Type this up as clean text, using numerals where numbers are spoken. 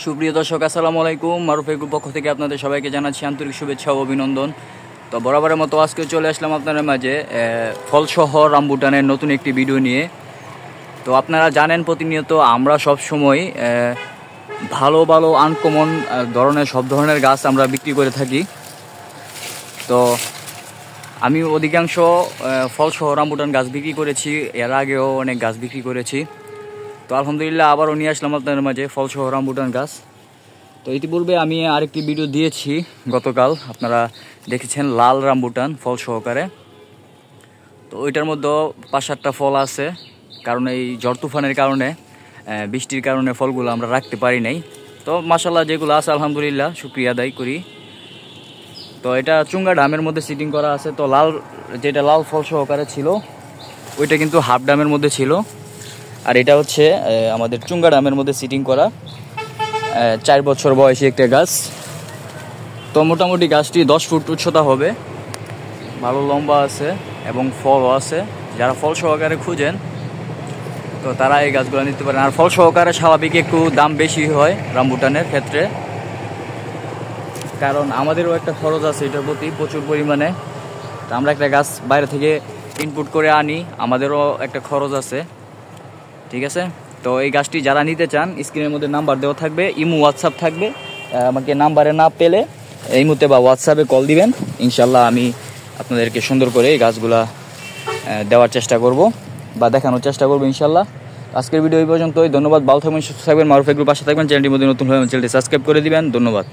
সুপ্রিয় দর্শক, আসসালামু আলাইকুম। মারুফের পক্ষ থেকে আপনাদের সবাইকে জানাচ্ছি আন্তরিক শুভেচ্ছা ও অভিনন্দন। তো বরাবরের মতো আজকে চলে আসলাম আপনাদের মাঝে ফলসহ রামবুটানের নতুন একটি ভিডিও নিয়ে। তো আপনারা জানেন প্রতিনিয়ত আমরা সব সময় ভালো ভালো আনকমন ধরনের সব ধরনের গাছ আমরা বিক্রি করে থাকি। তো আমি অধিকাংশ ফলসহ রামবুটান গাছ বিক্রি করেছি, এর আগেও অনেক গাছ বিক্রি করেছি। তো আলহামদুলিল্লাহ আবারও নিয়ে আসলাম আপনাদের মাঝে ফলসহ রামবুটান গাছ। তো ইতিপূর্বে আমি আরেকটি ভিডিও দিয়েছি গতকাল, আপনারা দেখেছেন লাল রামবুটান ফল সহকারে। তো ওইটার মধ্যেও 5-7টা ফল আছে, কারণ এই ঝড় তুফানের কারণে বৃষ্টির কারণে ফলগুলো আমরা রাখতে পারি নাই। তো মাশাআল্লাহ যেগুলো আছে আলহামদুলিল্লাহ শুকরিয়া আদায় করি। তো এটা চুঙ্গা ডামের মধ্যে সিটিং করা আছে। তো যেটা লাল ফল সহকারে ছিল ওইটা কিন্তু হাফ ডামের মধ্যে ছিল, আর এটা হচ্ছে আমাদের চুঙ্গা ডামের মধ্যে সিটিং করা 4 বছর বয়সী একটা গাছ। তো মোটামুটি গাছটি 10 ফুট উচ্চতা হবে, ভালো লম্বা আছে এবং ফলও আছে। যারা ফল সহকারে খুঁজেন তো তারা এই গাছগুলো নিতে পারেন। আর ফল সহকারে স্বাভাবিক একটু দাম বেশি হয় রামবুটানের ক্ষেত্রে, কারণ আমাদেরও একটা খরচ আছে এটার প্রতি প্রচুর পরিমাণে। তো আমরা একটা গাছ বাইরে থেকে ইনপুট করে আনি, আমাদেরও একটা খরচ আছে, ঠিক আছে। তো এই গাছটি যারা নিতে চান স্ক্রিনের মধ্যে নাম্বার দেওয়া থাকবে, ইমো হোয়াটসঅ্যাপ থাকবে। আমাকে নাম্বারে না পেলে এই মুহূর্তে বা হোয়াটসঅ্যাপে কল দিবেন, ইনশাল্লাহ আমি আপনাদেরকে সুন্দর করে এই গাছগুলা দেওয়ার চেষ্টা করব বা দেখানোর চেষ্টা করবো ইনশাল্লাহ। আজকের ভিডিও এই পর্যন্তই। ধন্যবাদ, ভালো থাকবেন, সুস্থ থাকবেন, মারুফ এগ্রোর পাশে থাকবেন। চ্যানেলটির মধ্যে নতুন হয়ে চ্যানেলটি সাবস্ক্রাইব করে দিবেন। ধন্যবাদ।